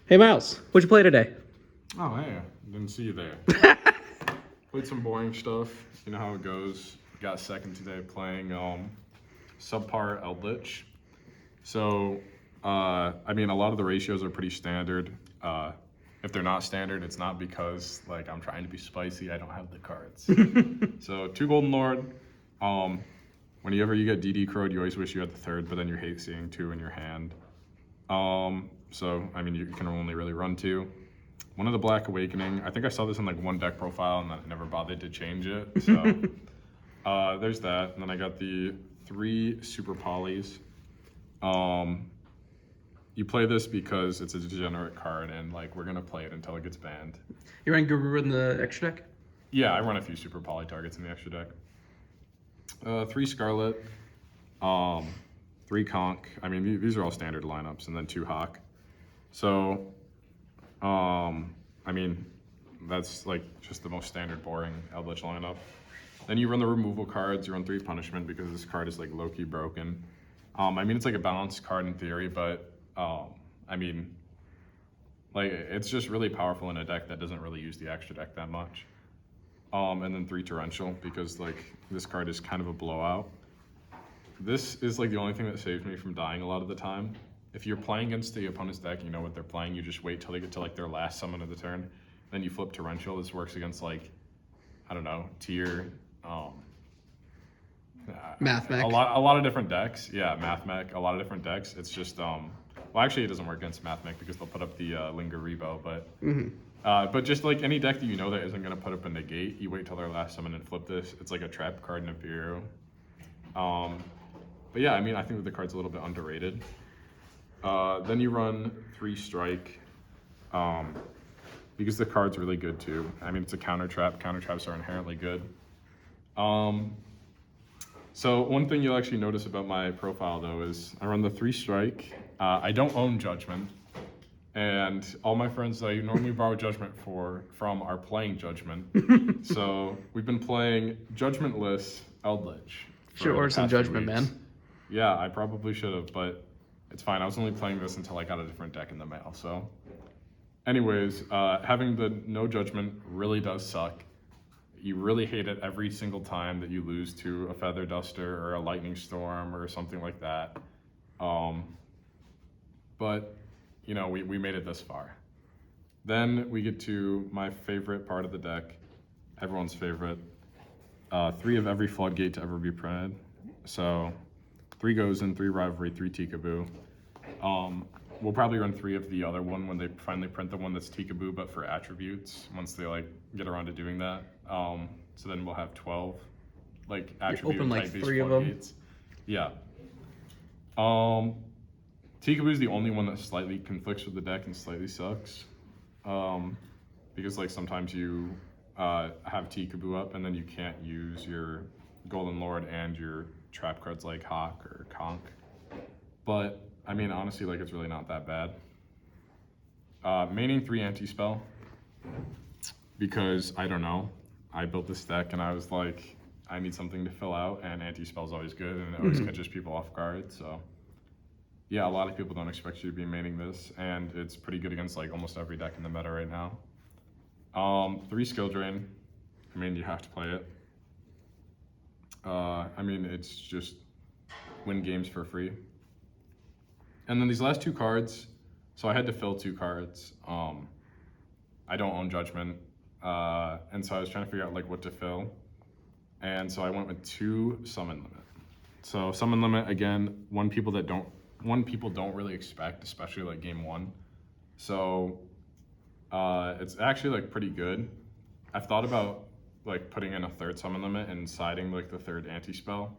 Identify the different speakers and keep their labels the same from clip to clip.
Speaker 1: Hey, Miles, what'd you play today?
Speaker 2: Oh, hey, didn't see you there. Played some boring stuff. You know how it goes. Got second today playing subpar Eldlich. So, I mean, a lot of the ratios are pretty standard. If they're not standard, it's not because like I'm trying to be spicy. I don't have the cards. So 2 Golden Lord. Whenever you get DD crowed, you always wish you had the 3rd, but then you hate seeing 2 in your hand. So I mean, you can only really run 2. One of the Black Awakening. I think I saw this in like one deck profile and I never bothered to change it. So there's that. And then I got the 3 Super Polys. You play this because it's a degenerate card and like we're gonna play it until it gets banned.
Speaker 1: You ran Guru in the extra deck?
Speaker 2: Yeah, I run a few Super Poly targets in the extra deck. 3 Scarlet, 3 Conch. I mean, these are all standard lineups, and then 2 Hawk. So, I mean, that's like just the most standard boring Eldlich lineup. Then you run the removal cards. You run 3 Punishment because this card is like low-key broken. I mean, it's like a balanced card in theory, but I mean, like it's just really powerful in a deck that doesn't really use the extra deck that much. And then 3 Torrential because like this card is kind of a blowout. This is like the only thing that saves me from dying a lot of the time. If you're playing against the opponent's deck, you know what they're playing, you just wait till they get to like their last summon of the turn. Then you flip Torrential. This works against like, I don't know, tier,
Speaker 1: Math Mech.
Speaker 2: a lot of different decks. Yeah, Math Mech, a lot of different decks. It's just, well actually it doesn't work against Math Mech because they'll put up the Linger Rebo, but just like any deck that you know that isn't going to put up a negate, you wait till their last summon and flip this. It's like a trap card in Imperial. But yeah, I mean, I think that the card's a little bit underrated. Then you run 3 Strike, because the card's really good too. I mean, it's a counter trap. Counter traps are inherently good. So one thing you'll actually notice about my profile though is I run the 3 Strike. I don't own Judgment. And all my friends that I normally borrow Judgment from are playing Judgment. So we've been playing Judgmentless Eldlich.
Speaker 1: Should order some Judgment, man.
Speaker 2: Yeah, I probably should have, but it's fine. I was only playing this until I got a different deck in the mail. So anyways, having the no Judgment really does suck. You really hate it every single time that you lose to a Feather Duster or a Lightning Storm or something like that. But you know, we made it this far. Then we get to my favorite part of the deck, everyone's favorite. 3 of every Floodgate to ever be printed. So 3 Gozen, 3 Rivalry, 3 Tikaboo. We'll probably run 3 of the other one when they finally print the one that's Tikaboo, but for attributes, once they like get around to doing that. So then we'll have 12 like attribute
Speaker 1: open like
Speaker 2: type
Speaker 1: 3 of them.
Speaker 2: Yeah. Tikaboo is the only one that slightly conflicts with the deck and slightly sucks. Because like sometimes you have Tikaboo up and then you can't use your Golden Lord and your trap cards like Hawk or Conch. But I mean, honestly, like it's really not that bad. Maining 3 anti-spell because I don't know. I built this deck and I was like, I need something to fill out, and anti-spell is always good and it always catches people off guard. So yeah, a lot of people don't expect you to be maining this, and it's pretty good against like almost every deck in the meta right now. 3 Skill Drain. I mean, you have to play it. I mean, it's just win games for free. And then these last 2 cards, so I had to fill 2 cards. I don't own Judgment, and so I was trying to figure out like what to fill. And so I went with 2 Summon Limit. So Summon Limit, again, one people don't really expect, especially like game 1. So it's actually like pretty good. I've thought about like putting in a 3rd Summon Limit and siding like the 3rd anti-spell,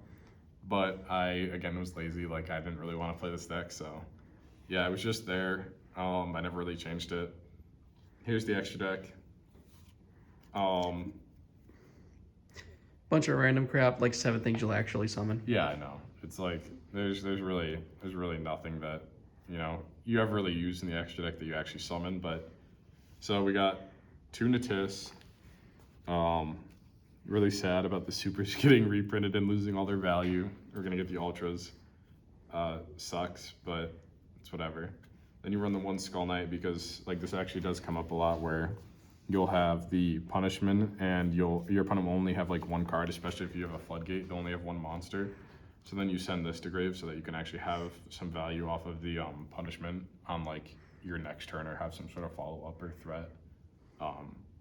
Speaker 2: but I again was lazy. Like I didn't really want to play this deck, so yeah, it was just there. I never really changed it. Here's the extra deck.
Speaker 1: Bunch of random crap, like 7 things you'll actually summon.
Speaker 2: Yeah, I know. It's like there's really nothing that you ever really use in the extra deck that you actually summon. But so we got 2 Natis. Really sad about the supers getting reprinted and losing all their value. We're gonna get the ultras. Sucks, but it's whatever. Then you run the 1 Skull Knight because like this actually does come up a lot where you'll have the punishment and your opponent will only have like 1 card, especially if you have a floodgate, they'll only have 1 monster. So then you send this to grave so that you can actually have some value off of the punishment on like your next turn or have some sort of follow-up or threat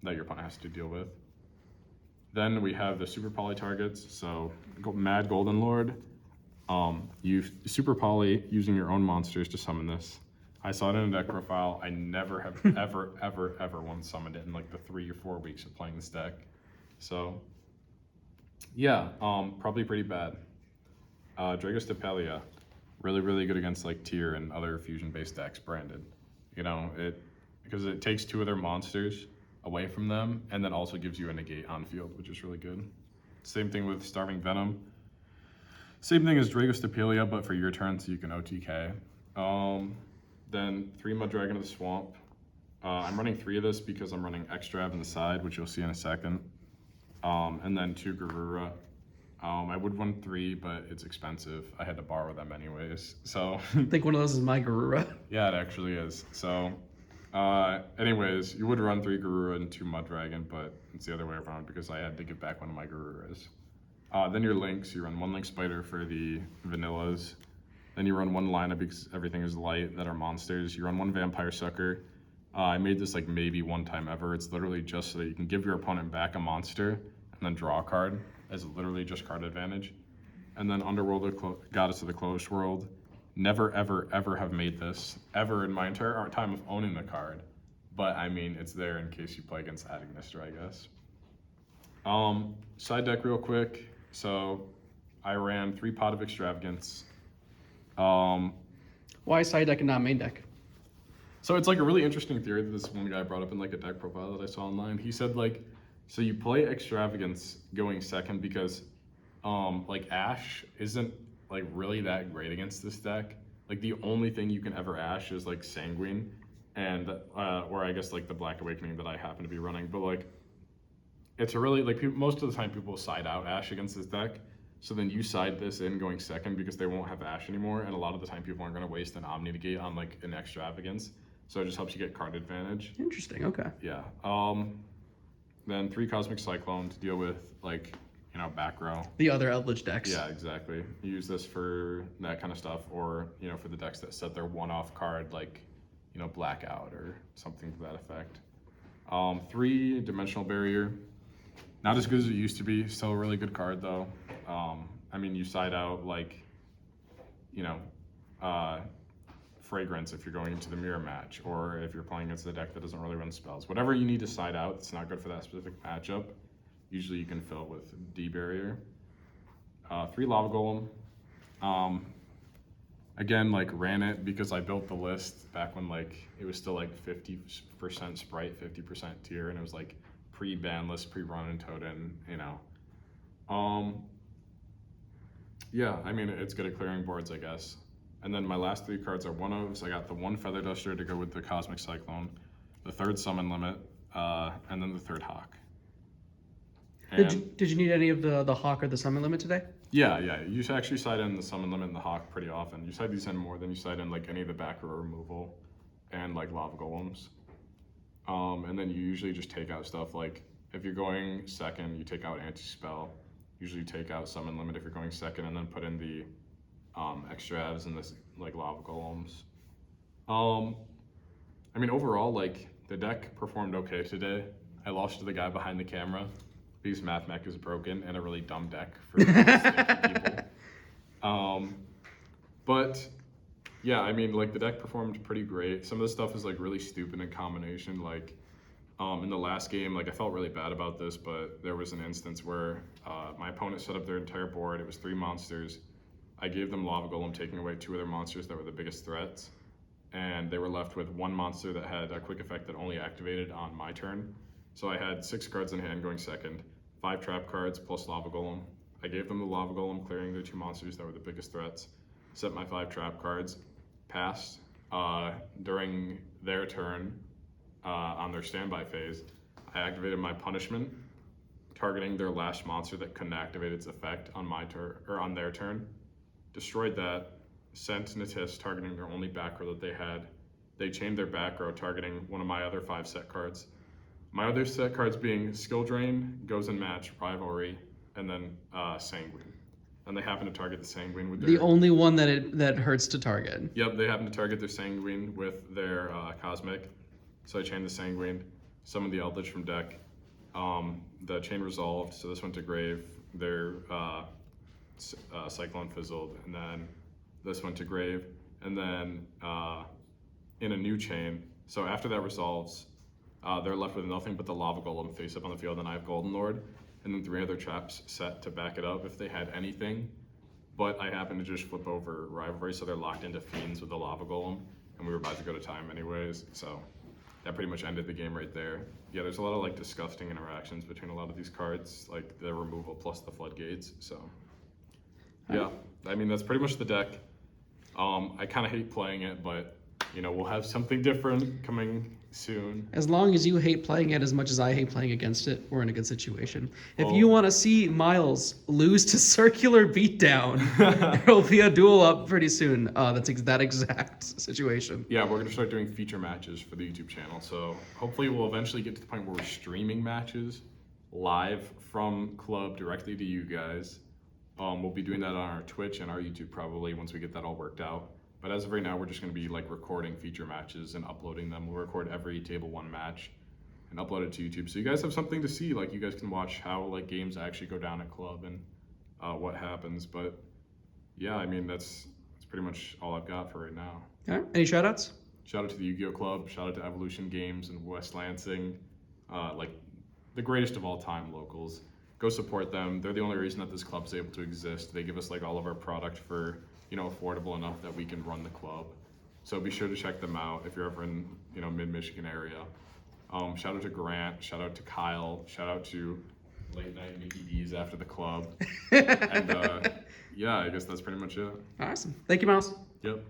Speaker 2: that your opponent has to deal with. Then we have the super poly targets. So Mad Golden Lord, you super poly using your own monsters to summon this. I saw it in a deck profile. I never have ever once summoned it in like the 3 or 4 weeks of playing this deck. So yeah, probably pretty bad. Dragostapelia, really good against like tier and other fusion-based decks branded. You know, because it takes 2 of their monsters away from them and then also gives you a negate on field, which is really good. Same thing with Starving Venom. Same thing as Dragostapelia, but for your turn, so you can OTK. Then 3 Mud Dragon of the Swamp. I'm running 3 of this because I'm running Extrav in the side, which you'll see in a second. And then 2 Garura. I would run 3, but it's expensive. I had to borrow them anyways, so.
Speaker 1: I think one of those is my Garura.
Speaker 2: Yeah, it actually is. So, anyways, you would run 3 Garura and 2 Mud Dragon, but it's the other way around because I had to give back one of my Garuras. Then your Lynx, you run 1 Lynx Spider for the vanillas. Then you run 1 Lina because everything is light that are monsters. You run 1 Vampire Sucker. I made this like maybe 1 time ever. It's literally just so that you can give your opponent back a monster and then draw a card as literally just card advantage. And then Underworld, Goddess of the Closed World. Never ever have made this ever in my entire time of owning the card. But I mean, it's there in case you play against Agnister, I guess. Side deck real quick. So I ran 3 Pot of Extravagance.
Speaker 1: Why side deck and not main deck?
Speaker 2: So it's like a really interesting theory that this one guy brought up in like a deck profile that I saw online. He said like, so you play Extravagance going second because like Ash isn't like really that great against this deck. Like the only thing you can ever Ash is like Sanguine and or I guess like the Black Awakening that I happen to be running. But like it's a really like most of the time people side out Ash against this deck. So then you side this in going second because they won't have Ash anymore, and a lot of the time people aren't going to waste an Omni Negate on like an Extravagance. So it just helps you get card advantage.
Speaker 1: Interesting. Okay.
Speaker 2: Yeah. Then 3 Cosmic Cyclone to deal with like, you know, back row.
Speaker 1: The other Eldlich decks.
Speaker 2: Yeah, exactly. You use this for that kind of stuff, or you know, for the decks that set their one-off card like, you know, Blackout or something to that effect. 3 Dimensional Barrier. Not as good as it used to be. Still a really good card though. I mean, you side out like, you know, Fragrance if you're going into the mirror match, or if you're playing against a deck that doesn't really run spells. Whatever you need to side out, it's not good for that specific matchup. Usually you can fill it with D Barrier. 3 Lava Golem. Again, like ran it because I built the list back when like it was still like 50% Sprite, 50% tier, and it was like pre-ban list, pre-run and Totem, you know. Yeah, I mean, it's good at clearing boards, I guess. And then my last 3 cards are 1-ofs. I got the 1 Feather Duster to go with the Cosmic Cyclone, the 3rd Summon Limit, and then the 3rd Hawk. And
Speaker 1: Did you need any of the Hawk or the Summon Limit today?
Speaker 2: yeah, you should actually side in the Summon Limit and the Hawk pretty often. You side these in more than you side in like any of the back row removal and like Lava Golems. And then you usually just take out stuff like, if you're going second, you take out Anti-Spell. Usually take out Summon Limit if you're going second, and then put in the Extravs and this like Lava Golems. I mean, overall, like the deck performed okay today. I lost to the guy behind the camera because MathMech is broken and a really dumb deck for people. But yeah, I mean, like the deck performed pretty great. Some of the stuff is like really stupid in combination. Like in the last game, like I felt really bad about this, but there was an instance where my opponent set up their entire board. It was 3 monsters. I gave them Lava Golem, taking away 2 of their monsters that were the biggest threats. And they were left with 1 monster that had a quick effect that only activated on my turn. So I had 6 cards in hand going second, 5 trap cards plus Lava Golem. I gave them the Lava Golem, clearing their 2 monsters that were the biggest threats. Set my 5 trap cards, passed. During their turn, on their standby phase, I activated my punishment, targeting their last monster that couldn't activate its effect on my turn or on their turn. Destroyed that, sent Natis, targeting their only back row that they had, they chained their back row targeting one of my other 5 set cards. My other set cards being Skill Drain, Goes in Match, Rivalry, and then Sanguine. And they happen to target the Sanguine with their...
Speaker 1: The only one that hurts to target.
Speaker 2: Yep, they happen to target their Sanguine with their Cosmic. So I chained the Sanguine, summoned the Eldlich from deck. The chain resolved, so this went to grave. Their Cyclone fizzled, and then this went to grave. And then in a new chain, so after that resolves, they're left with nothing but the Lava Golem face up on the field, and I have Golden Lord, and then 3 other traps set to back it up if they had anything. But I happened to just flip over Rivalry, so they're locked into Fiends with the Lava Golem, and we were about to go to time anyways, so that pretty much ended the game right there. Yeah, there's a lot of like disgusting interactions between a lot of these cards, like the removal plus the floodgates, so yeah, I mean, that's pretty much the deck. I kind of hate playing it, but you know, we'll have something different coming soon.
Speaker 1: As long as you hate playing it as much as I hate playing against it, we're in a good situation. If
Speaker 2: Well-
Speaker 1: you want to see Miles lose to Circular Beatdown, there'll be a duel up pretty soon. That's that exact situation.
Speaker 2: Yeah, we're gonna start doing feature matches for the YouTube channel. So hopefully we'll eventually get to the point where we're streaming matches live from club directly to you guys. We'll be doing that on our Twitch and our YouTube probably once we get that all worked out. But as of right now, we're just gonna be like recording feature matches and uploading them. We'll record every Table 1 match and upload it to YouTube. So you guys have something to see. Like you guys can watch how like games actually go down at club and what happens. But yeah, I mean, that's pretty much all I've got for right now.
Speaker 1: All right. Any shout outs?
Speaker 2: Shout out to the Yu-Gi-Oh! Club. Shout out to Evolution Games and West Lansing. Like the greatest of all time locals. Go support them. They're the only reason that this club is able to exist. They give us like all of our product for, you know, affordable enough that we can run the club. So be sure to check them out if you're ever in, you know, mid-Michigan area. Shout out to Grant. Shout out to Kyle. Shout out to Late Night Mickey D's after the club. And yeah, I guess that's pretty much it.
Speaker 1: Awesome. Thank you, Miles.
Speaker 2: Yep.